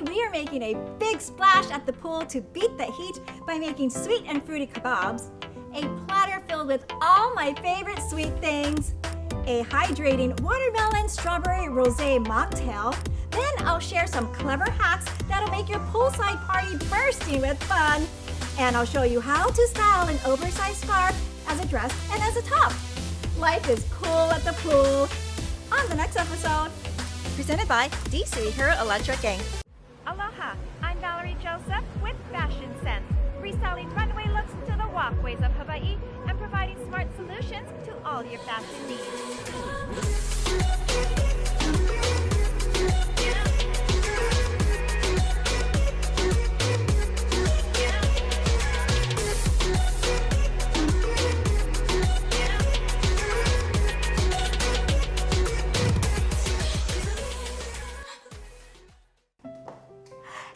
we are making a big splash at the pool to beat the heat by making sweet and fruity kebabs, a platter filled with all my favorite sweet things, a hydrating watermelon strawberry rosé mocktail. Then I'll share some clever hacks that'll make your poolside party bursting with fun. And I'll show you how to style an oversized scarf as a dress and as a top. Life is cool at the pool. On the next episode. Presented by DC Hero Electric Gang. Aloha, I'm Valerie Joseph with Fashion Sense, restyling runway looks to the walkways of Hawaii and providing smart solutions to all your fashion needs.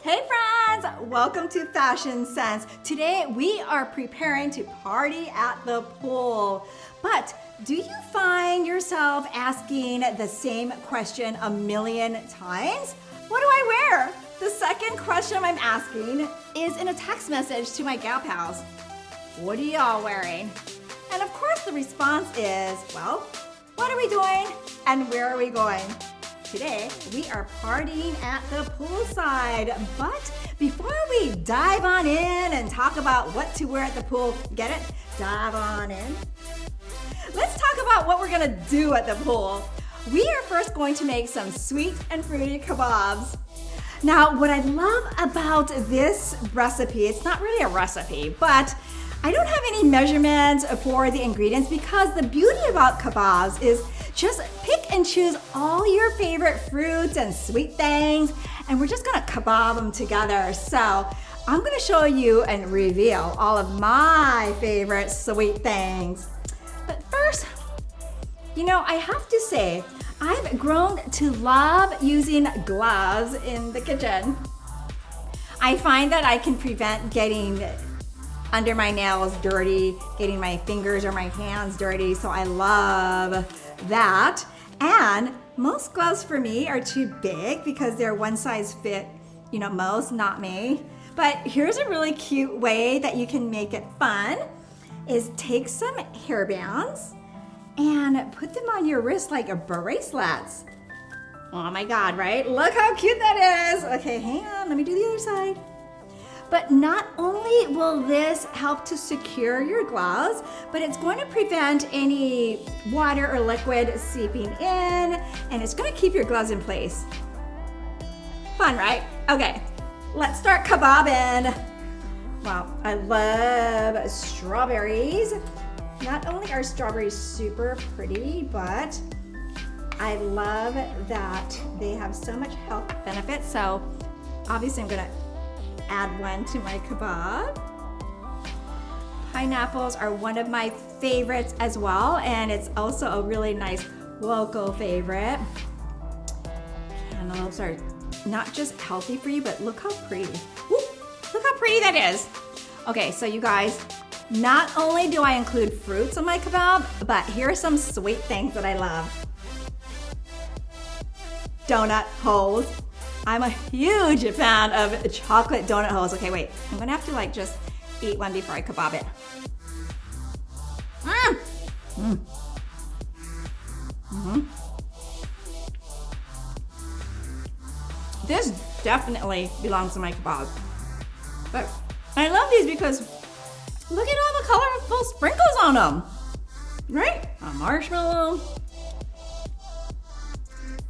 Hey friends, welcome to Fashion Sense. Today we are preparing to party at the pool. But do you find yourself asking the same question a million times? What do I wear? The second question I'm asking is in a text message to my gal pals. What are y'all wearing? And of course the response is, well, what are we doing and where are we going? Today, we are partying at the poolside, but before we dive on in and talk about what to wear at the pool, get it? Dive on in. Let's talk about what we're gonna do at the pool. We are first going to make some sweet and fruity kebabs. Now, what I love about this recipe, it's not really a recipe, but I don't have any measurements for the ingredients because the beauty about kebabs is just pick and choose all your favorite fruits and sweet things, and we're just gonna kebab them together. So I'm gonna show you and reveal all of my favorite sweet things. But first, I have to say, I've grown to love using gloves in the kitchen. I find that I can prevent getting under my nails dirty, getting my fingers or my hands dirty, so I love that. And most gloves for me are too big because they're one size fit, most, not me. But here's a really cute way that you can make it fun is take some hair bands and put them on your wrist like a bracelets. Oh my God, right? Look how cute that is. Okay, hang on, let me do the other side. But not only will this help to secure your gloves, but it's going to prevent any water or liquid seeping in, and it's going to keep your gloves in place. Fun, right? Okay, let's start kebabbing. Wow, I love strawberries. Not only are strawberries super pretty, but I love that they have so much health benefits. So obviously I'm gonna add one to my kebab. Pineapples are one of my favorites as well, and it's also a really nice local favorite. Cantaloupes are not just healthy for you, but look how pretty. Woo, look how pretty that is. Okay, so you guys, not only do I include fruits on my kebab, but here are some sweet things that I love. Donut holes. I'm a huge fan of chocolate donut holes. Okay, wait. I'm gonna have to just eat one before I kebab it. This definitely belongs to my kebab. But I love these because look at all the colorful sprinkles on them. Right? A marshmallow.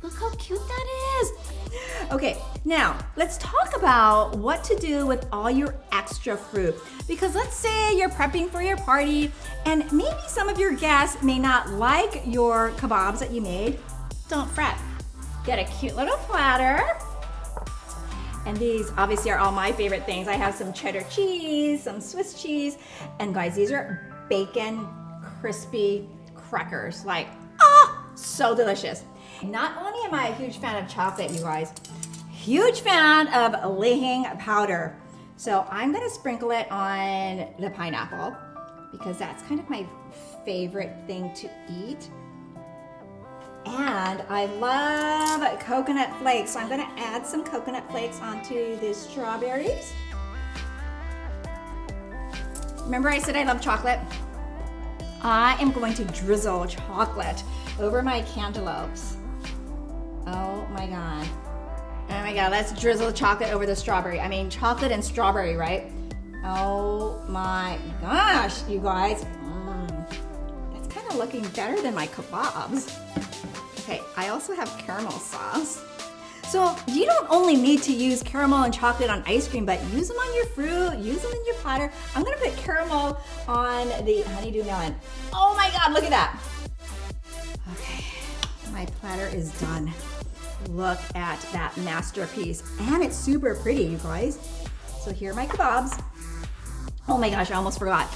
Look how cute that is. Okay, now let's talk about what to do with all your extra fruit. Because let's say you're prepping for your party and maybe some of your guests may not like your kebabs that you made. Don't fret. Get a cute little platter. And these obviously are all my favorite things. I have some cheddar cheese, some Swiss cheese, and guys, these are bacon crispy crackers. So delicious. Not only am I a huge fan of chocolate, you guys, huge fan of laying powder. So I'm gonna sprinkle it on the pineapple because that's kind of my favorite thing to eat. And I love coconut flakes, so I'm gonna add some coconut flakes onto the strawberries. Remember I said I love chocolate? I am going to drizzle chocolate over my cantaloupes. Oh my God. Oh my God, let's drizzle chocolate over the strawberry. I mean, chocolate and strawberry, right? Oh my gosh, you guys. That's kind of looking better than my kebabs. Okay, I also have caramel sauce. So you don't only need to use caramel and chocolate on ice cream, but use them on your fruit, use them in your platter. I'm gonna put caramel on the honeydew melon. Oh my God, look at that. Okay, my platter is done. Look at that masterpiece. And it's super pretty, you guys. So here are my kebabs. Oh my gosh, I almost forgot.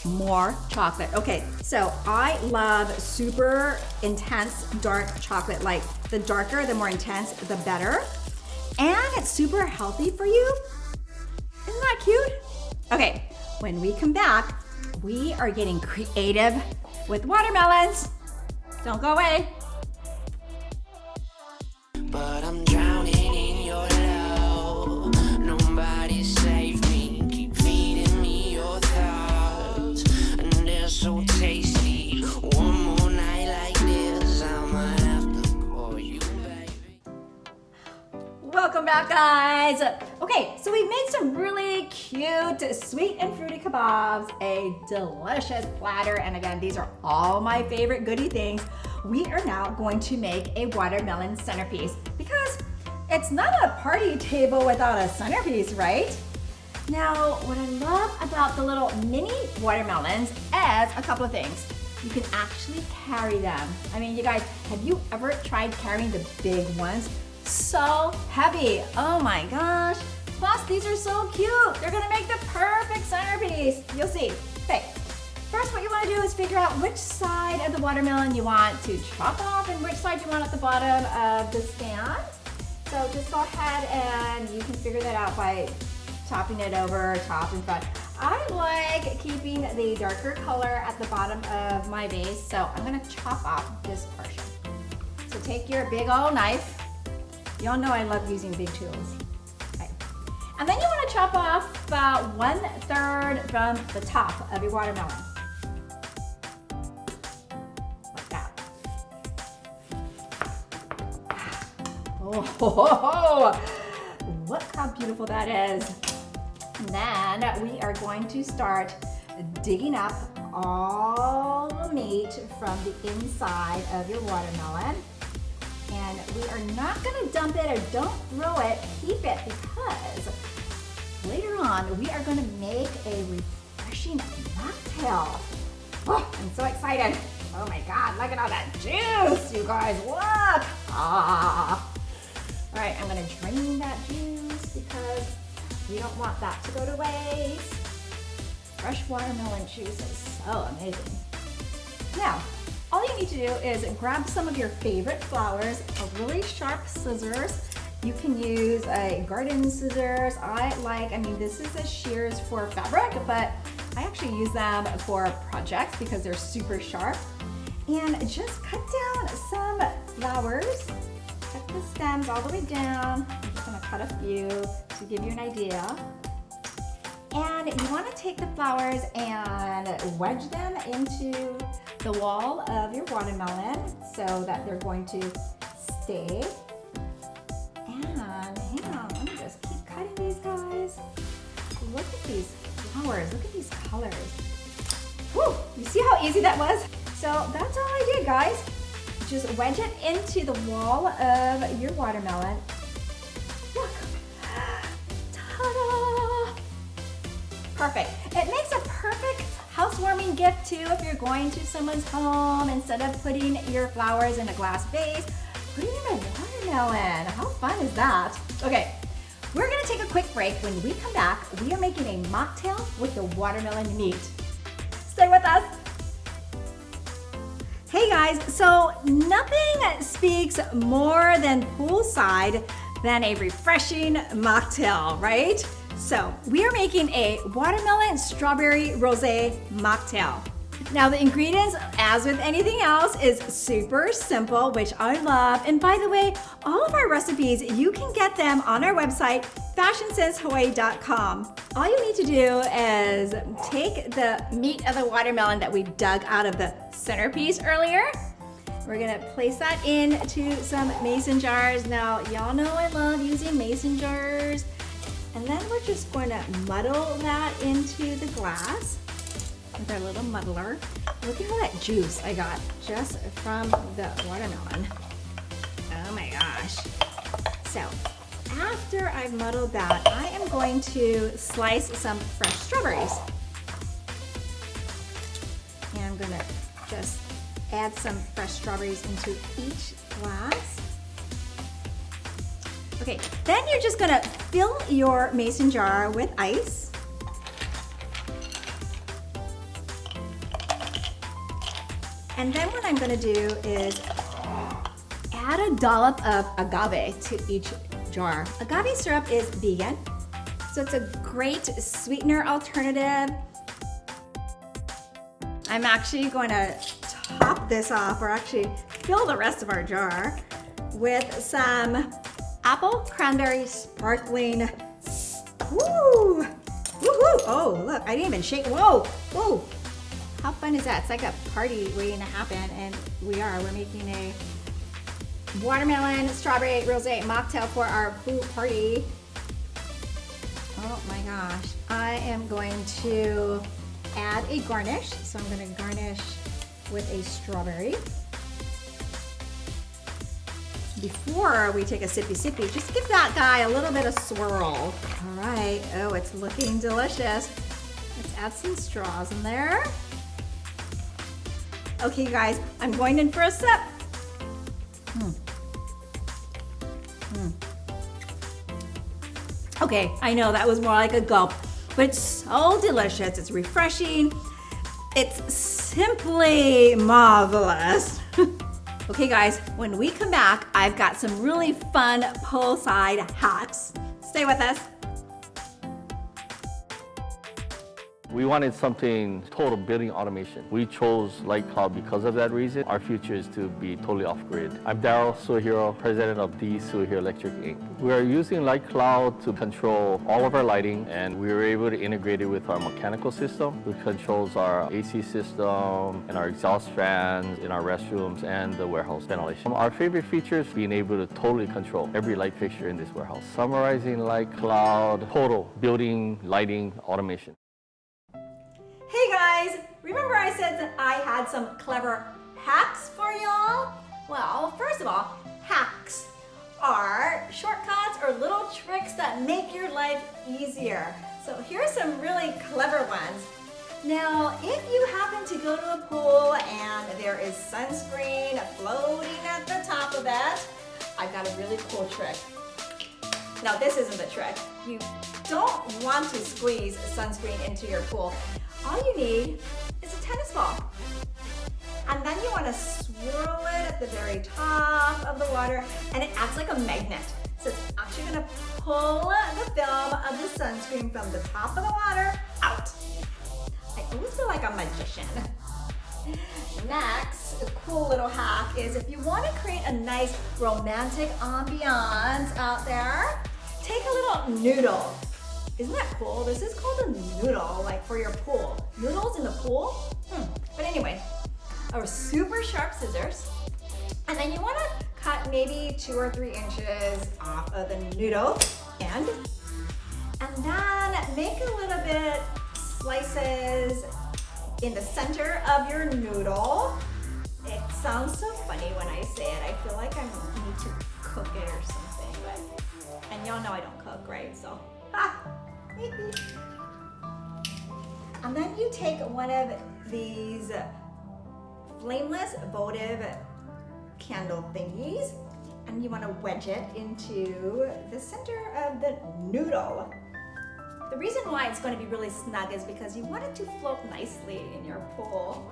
More chocolate. Okay, so I love super intense dark chocolate. Like the darker, the more intense, the better. And it's super healthy for you. Isn't that cute? Okay, when we come back, we are getting creative with watermelons. Don't go away. But I'm drowning in your love. Nobody save me. Keep feeding me your thoughts, and they're so tasty. One more night like this, I might have to call you, baby. Welcome back, guys. Okay, so we've made some really cute sweet and fruity kebabs, a delicious platter, and again, these are all my favorite goodie things. We are now going to make a watermelon centerpiece because it's not a party table without a centerpiece, right? Now, what I love about the little mini watermelons is a couple of things. You can actually carry them. I mean, you guys, have you ever tried carrying the big ones? So heavy, oh my gosh. Plus, these are so cute. They're gonna make the perfect centerpiece. You'll see. Okay. First, what you want to do is figure out which side of the watermelon you want to chop off and which side you want at the bottom of the stand. So just go ahead and you can figure that out by chopping it over top and front. I like keeping the darker color at the bottom of my vase, so I'm going to chop off this portion. So take your big old knife. You all know I love using big tools. Okay. And then you want to chop off about 1/3 from the top of your watermelon. Oh, look how beautiful that is. And then we are going to start digging up all the meat from the inside of your watermelon. And we are not going to dump it or don't throw it, keep it, because later on we are going to make a refreshing mocktail. Oh, I'm so excited. Oh my God, look at all that juice, you guys, look. Ah. All right, I'm gonna drain that juice because we don't want that to go to waste. Fresh watermelon juice is so amazing. Now, all you need to do is grab some of your favorite flowers, a really sharp scissors. You can use a garden scissors. I mean, this is a shears for fabric, but I actually use them for projects because they're super sharp. And just cut down some flowers. Cut the stems all the way down. I'm just gonna cut a few to give you an idea. And you wanna take the flowers and wedge them into the wall of your watermelon so that they're going to stay. And hang on, let me just keep cutting these guys. Look at these flowers, look at these colors. Whew, you see how easy that was? So that's all I did, guys. Just wedge it into the wall of your watermelon. Look. Ta-da! Perfect. It makes a perfect housewarming gift too if you're going to someone's home. Instead of putting your flowers in a glass vase, put it in a watermelon. How fun is that? Okay, we're gonna take a quick break. When we come back, we are making a mocktail with the watermelon meat. Stay with us. Hey guys, so nothing speaks more than poolside than a refreshing mocktail, right? So we are making a watermelon strawberry rosé mocktail. Now the ingredients, as with anything else, is super simple, which I love. And by the way, all of our recipes, you can get them on our website, fashionsenshawaii.com. All you need to do is take the meat of the watermelon that we dug out of the centerpiece earlier. We're gonna place that into some mason jars. Now, y'all know I love using mason jars. And then we're just going to muddle that into the glass with our little muddler. Look at all that juice I got just from the watermelon. Oh my gosh. So after I've muddled that, I am going to slice some fresh strawberries. And I'm gonna just add some fresh strawberries into each glass. Okay, then you're just gonna fill your mason jar with ice. And then what I'm gonna do is add a dollop of agave to each jar. Agave syrup is vegan, so it's a great sweetener alternative. I'm actually going to top this off, or actually fill the rest of our jar with some apple cranberry sparkling. Woo! Woohoo! Oh, look, I didn't even shake. Whoa! Whoa! How fun is that? It's like a party waiting to happen, and we're making a watermelon strawberry rosé mocktail for our pool party. Oh my gosh. I am going to add a garnish. So I'm going to garnish with a strawberry. Before we take a sippy, just give that guy a little bit of swirl. All right. Oh, it's looking delicious. Let's add some straws in there. Okay, guys, I'm going in for a sip. Okay, I know that was more like a gulp, but it's so delicious. It's refreshing. It's simply marvelous. Okay, guys, when we come back, I've got some really fun poolside hacks. Stay with us. We wanted something total building automation. We chose Light Cloud because of that reason. Our future is to be totally off-grid. I'm Daryl Suehiro, president of D. Suehiro Electric Inc. We are using Light Cloud to control all of our lighting, and we were able to integrate it with our mechanical system, which controls our AC system and our exhaust fans in our restrooms and the warehouse ventilation. Our favorite feature is being able to totally control every light fixture in this warehouse. Summarizing Light Cloud, total building lighting automation. Hey guys, remember I said that I had some clever hacks for y'all? Well, first of all, hacks are shortcuts or little tricks that make your life easier. So here's some really clever ones. Now, if you happen to go to a pool and there is sunscreen floating at the top of it, I've got a really cool trick. Now, this isn't the trick. You don't want to squeeze sunscreen into your pool. All you need is a tennis ball. And then you want to swirl it at the very top of the water, and it acts like a magnet. So it's actually going to pull the film of the sunscreen from the top of the water out. I always feel like a magician. Next, a cool little hack is if you want to create a nice romantic ambiance out there, take a little noodle. Isn't that cool? This is called a noodle, like for your pool. Noodles in the pool? But anyway, our super sharp scissors. And then you want to cut maybe 2 or 3 inches off of the noodle end. And then make a little bit slices in the center of your noodle. It sounds so funny when I say it. I feel like I need to cook it or something. And y'all know I don't cook, right? So, and then you take one of these flameless votive candle thingies and you want to wedge it into the center of the noodle. The reason why it's going to be really snug is because you want it to float nicely in your pool.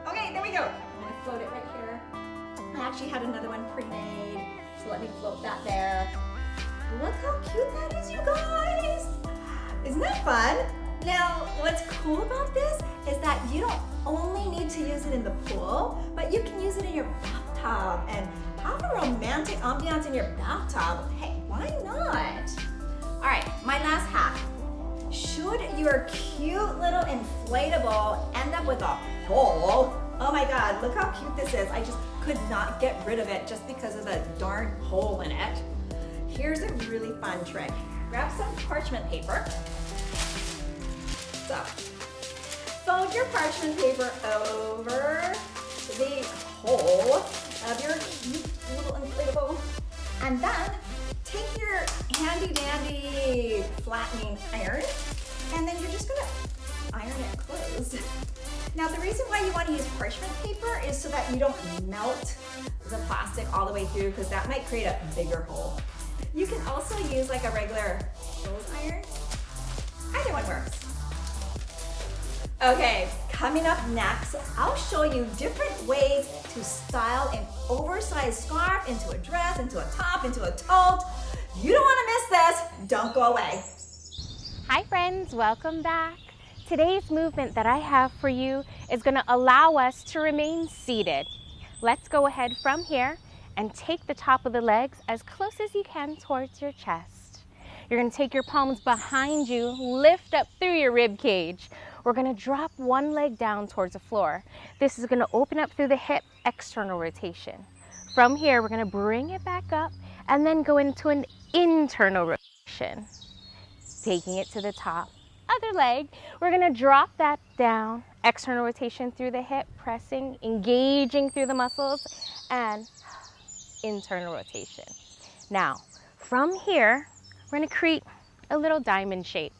Okay, there we go. I'm going to float it right here. I actually had another one pre-made, so let me float that there. Look how cute that is, you guys. Isn't that fun? Now, what's cool about this is that you don't only need to use it in the pool, but you can use it in your bathtub and have a romantic ambiance in your bathtub. Hey, why not? All right, my last hack. Should your cute little inflatable end up with a hole, oh my God, look how cute this is. I just could not get rid of it just because of the darn hole in it. Here's a really fun trick. Grab some parchment paper. So, fold your parchment paper over the hole of your cute little inflatable, and then take your handy dandy flattening iron, and then you're just gonna iron it closed. Now the reason why you want to use parchment paper is so that you don't melt the plastic all the way through, because that might create a bigger hole. You can also use like a regular clothes iron. Either one works. Okay, coming up next, I'll show you different ways to style an oversized scarf into a dress, into a top, into a tote. You don't want to miss this. Don't go away. Hi friends, welcome back. Today's movement that I have for you is going to allow us to remain seated. Let's go ahead from here and take the top of the legs as close as you can towards your chest. You're going to take your palms behind you, lift up through your rib cage. We're going to drop one leg down towards the floor. This is going to open up through the hip, external rotation. From here, we're going to bring it back up and then go into an internal rotation. Taking it to the top. Other leg, we're going to drop that down, external rotation through the hip, pressing, engaging through the muscles, and internal rotation. Now, from here, we're going to create a little diamond shape.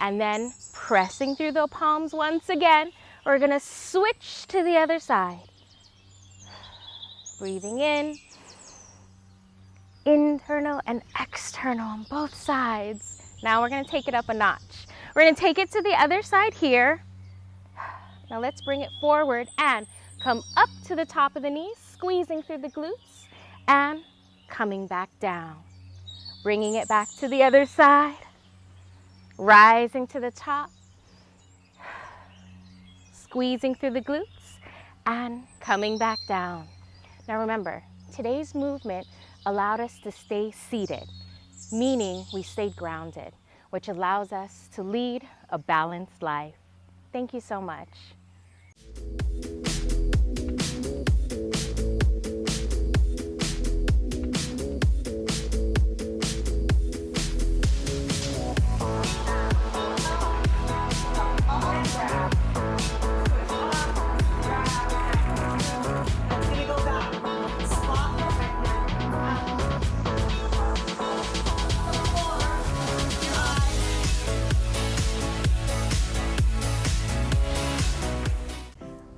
And then pressing through the palms once again, we're going to switch to the other side. Breathing in, internal and external on both sides. Now we're going to take it up a notch. We're going to take it to the other side here. Now let's bring it forward and come up to the top of the knees, squeezing through the glutes and coming back down. Bringing it back to the other side. Rising to the top, squeezing through the glutes, and coming back down. Now remember, today's movement allowed us to stay seated, meaning we stayed grounded, which allows us to lead a balanced life. Thank you so much.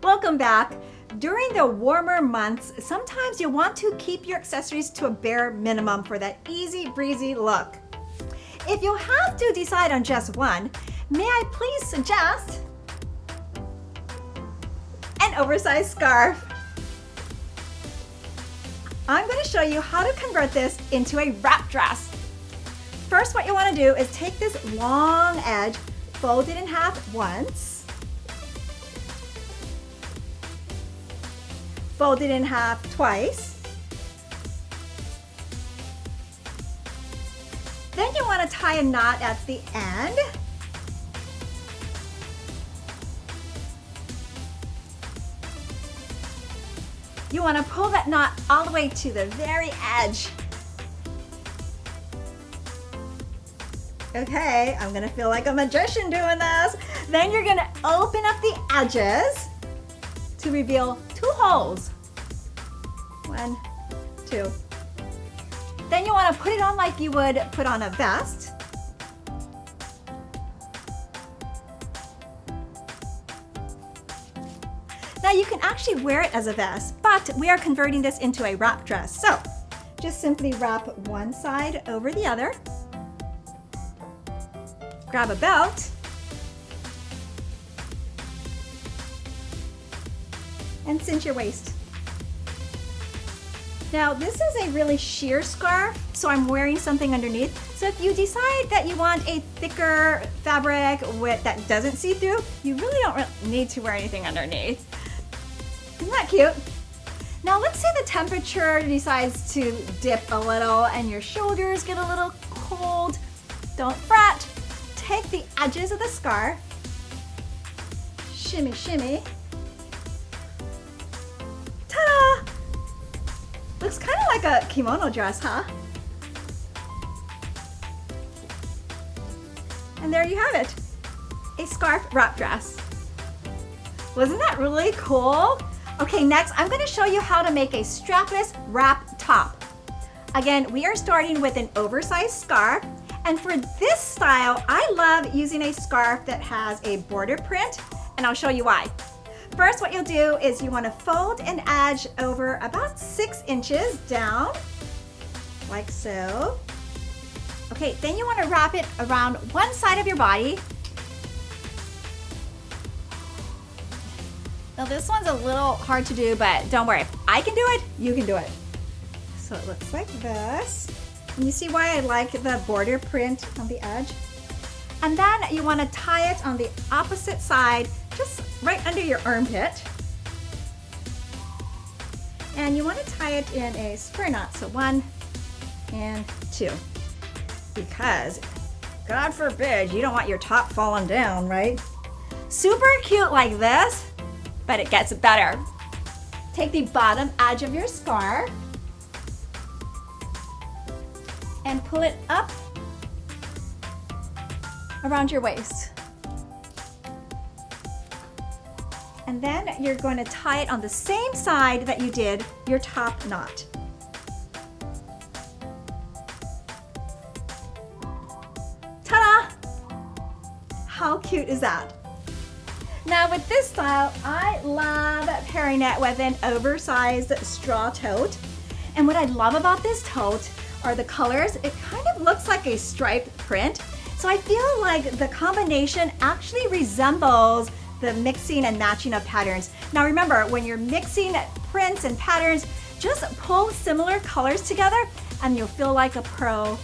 Welcome back. During the warmer months, sometimes you want to keep your accessories to a bare minimum for that easy breezy look. If you have to decide on just one, may I please suggest an oversized scarf? I'm going to show you how to convert this into a wrap dress. First, what you want to do is take this long edge, fold it in half once, fold it in half twice. Then you want to tie a knot at the end. You want to pull that knot all the way to the very edge. Okay, I'm gonna feel like a magician doing this. Then you're gonna open up the edges to reveal 2 holes. 1, 2. Then you want to put it on like you would put on a vest. Now you can actually wear it as a vest, but we are converting this into a wrap dress. So just simply wrap one side over the other. Grab a belt. And cinch your waist. Now this is a really sheer scarf, so I'm wearing something underneath. So if you decide that you want a thicker fabric that doesn't see through, you really don't need to wear anything underneath. Isn't that cute? Now let's say the temperature decides to dip a little and your shoulders get a little cold. Don't fret. Take the edges of the scarf, shimmy, shimmy. Ta-da! Looks kind of like a kimono dress, huh? And there you have it, a scarf wrap dress. Wasn't that really cool? Okay, next I'm going to show you how to make a strapless wrap top. Again, we are starting with an oversized scarf, and for this style, I love using a scarf that has a border print, and I'll show you why. First, what you'll do is you want to fold an edge over about 6 inches down, like so. Okay, then you want to wrap it around one side of your body. Now this one's a little hard to do, but don't worry. If I can do it, you can do it. So it looks like this. And you see why I like the border print on the edge? And then you want to tie it on the opposite side, just right under your armpit. And you want to tie it in a square knot, so 1 and 2. Because, God forbid, you don't want your top falling down, right? Super cute like this, but it gets better. Take the bottom edge of your scarf and pull it up around your waist. And then you're going to tie it on the same side that you did your top knot. Ta-da! How cute is that? Now with this style, I love pairing it with an oversized straw tote. And what I love about this tote are the colors. It kind of looks like a striped print. So I feel like the combination actually resembles the mixing and matching of patterns. Now remember, when you're mixing prints and patterns, just pull similar colors together and you'll feel like a pro.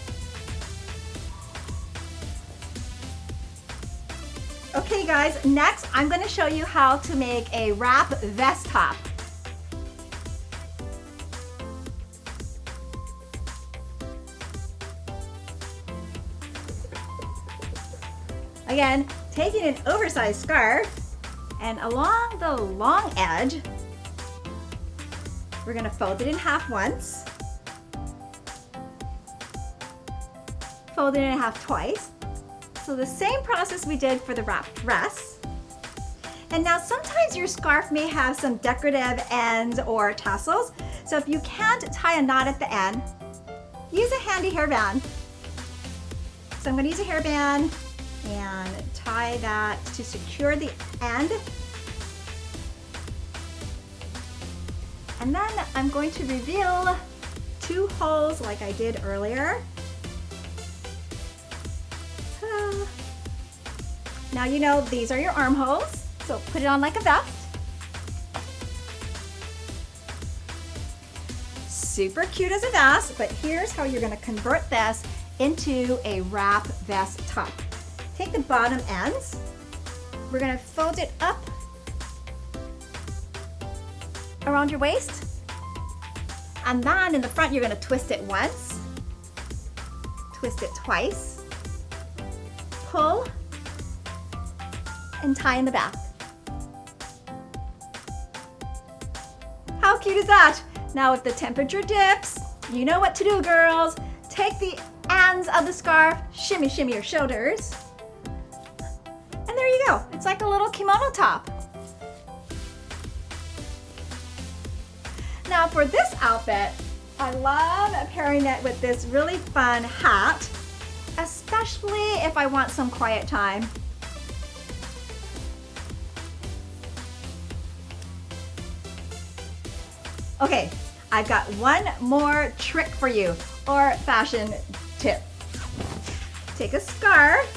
Okay guys, next I'm going to show you how to make a wrap vest top. Again, taking an oversized scarf and along the long edge, we're going to fold it in half once, fold it in half twice. So the same process we did for the wrap dress. And now sometimes your scarf may have some decorative ends or tassels. So if you can't tie a knot at the end, use a handy hairband. So I'm going to use a hairband and tie that to secure the end. And then I'm going to reveal 2 holes like I did earlier. Ta-da. Now you know these are your armholes, so put it on like a vest. Super cute as a vest, but here's how you're going to convert this into a wrap vest top. Take the bottom ends, we're going to fold it up around your waist, and then in the front you're going to twist it once, twist it twice, pull, and tie in the back. How cute is that? Now if the temperature dips, you know what to do, girls. Take the ends of the scarf, shimmy shimmy your shoulders, and there you go. It's like a little kimono top. Now for this outfit, I love pairing it with this really fun hat, especially if I want some quiet time. Okay, I've got one more trick for you, or fashion tip. Take a scarf,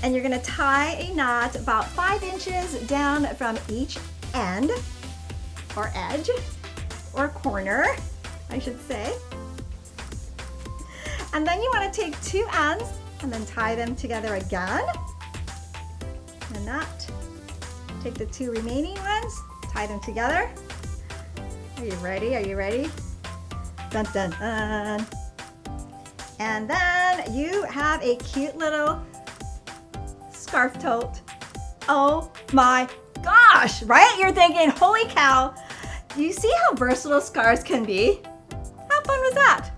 and you're gonna tie a knot about 5 inches down from each end, or edge, or corner, I should say. And then you want to take two ends and then tie them together again. And that. Take the two remaining ones, tie them together. Are you ready? Are you ready? Dun dun dun. And then you have a cute little scarf tote. Oh my gosh, right? You're thinking, holy cow. Do you see how versatile scarves can be? How fun was that?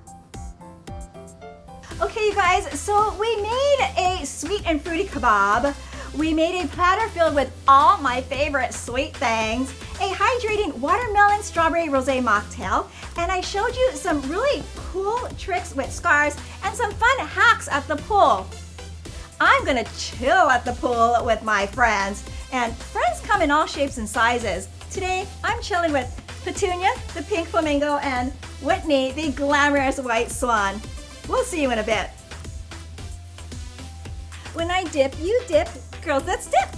Okay, you guys, so we made a sweet and fruity kebab. We made a platter filled with all my favorite sweet things, a hydrating watermelon strawberry rosé mocktail, and I showed you some really cool tricks with scarves and some fun hacks at the pool. I'm gonna chill at the pool with my friends, and friends come in all shapes and sizes. Today, I'm chilling with Petunia, the pink flamingo, and Whitney, the glamorous white swan. We'll see you in a bit. When I dip, you dip. Girls, let's dip.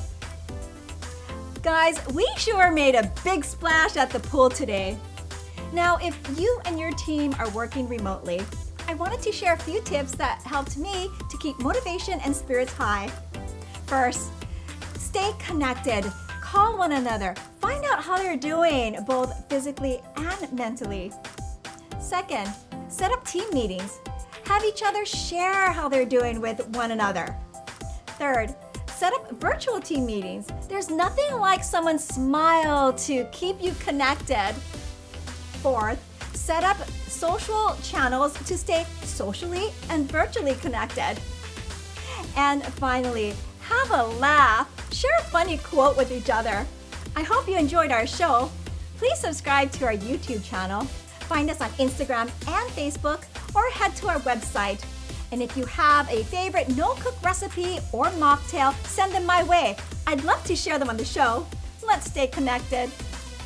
Guys, we sure made a big splash at the pool today. Now, if you and your team are working remotely, I wanted to share a few tips that helped me to keep motivation and spirits high. First, stay connected. Call one another. Find out how they're doing, both physically and mentally. Second, set up team meetings. Have each other share how they're doing with one another. Third, set up virtual team meetings. There's nothing like someone's smile to keep you connected. Fourth, set up social channels to stay socially and virtually connected. And finally, have a laugh. Share a funny quote with each other. I hope you enjoyed our show. Please subscribe to our YouTube channel. Find us on Instagram and Facebook, or head to our website. And if you have a favorite no-cook recipe or mocktail, send them my way. I'd love to share them on the show. Let's stay connected.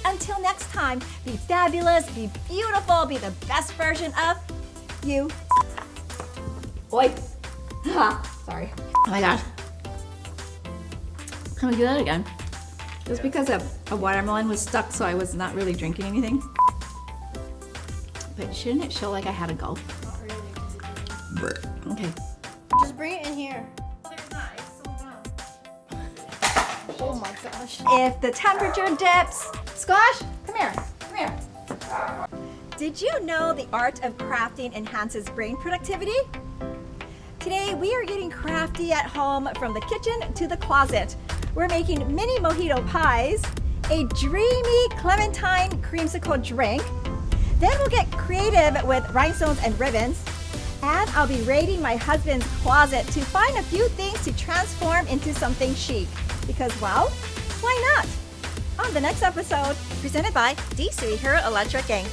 Until next time, be fabulous, be beautiful, be the best version of you. Oi. Sorry. Oh my gosh. Can we do that again? It was because a watermelon was stuck, so I was not really drinking anything. But shouldn't it show like I had a gulp? Okay. Just bring it in here. Oh my gosh. If the temperature dips, Squash, come here, come here. Did you know the art of crafting enhances brain productivity? Today we are getting crafty at home from the kitchen to the closet. We're making mini mojito pies, a dreamy clementine creamsicle drink. Then we'll get creative with rhinestones and ribbons. And I'll be raiding my husband's closet to find a few things to transform into something chic. Because, well, why not? On the next episode, Presented by D3 Hero Electric Gang.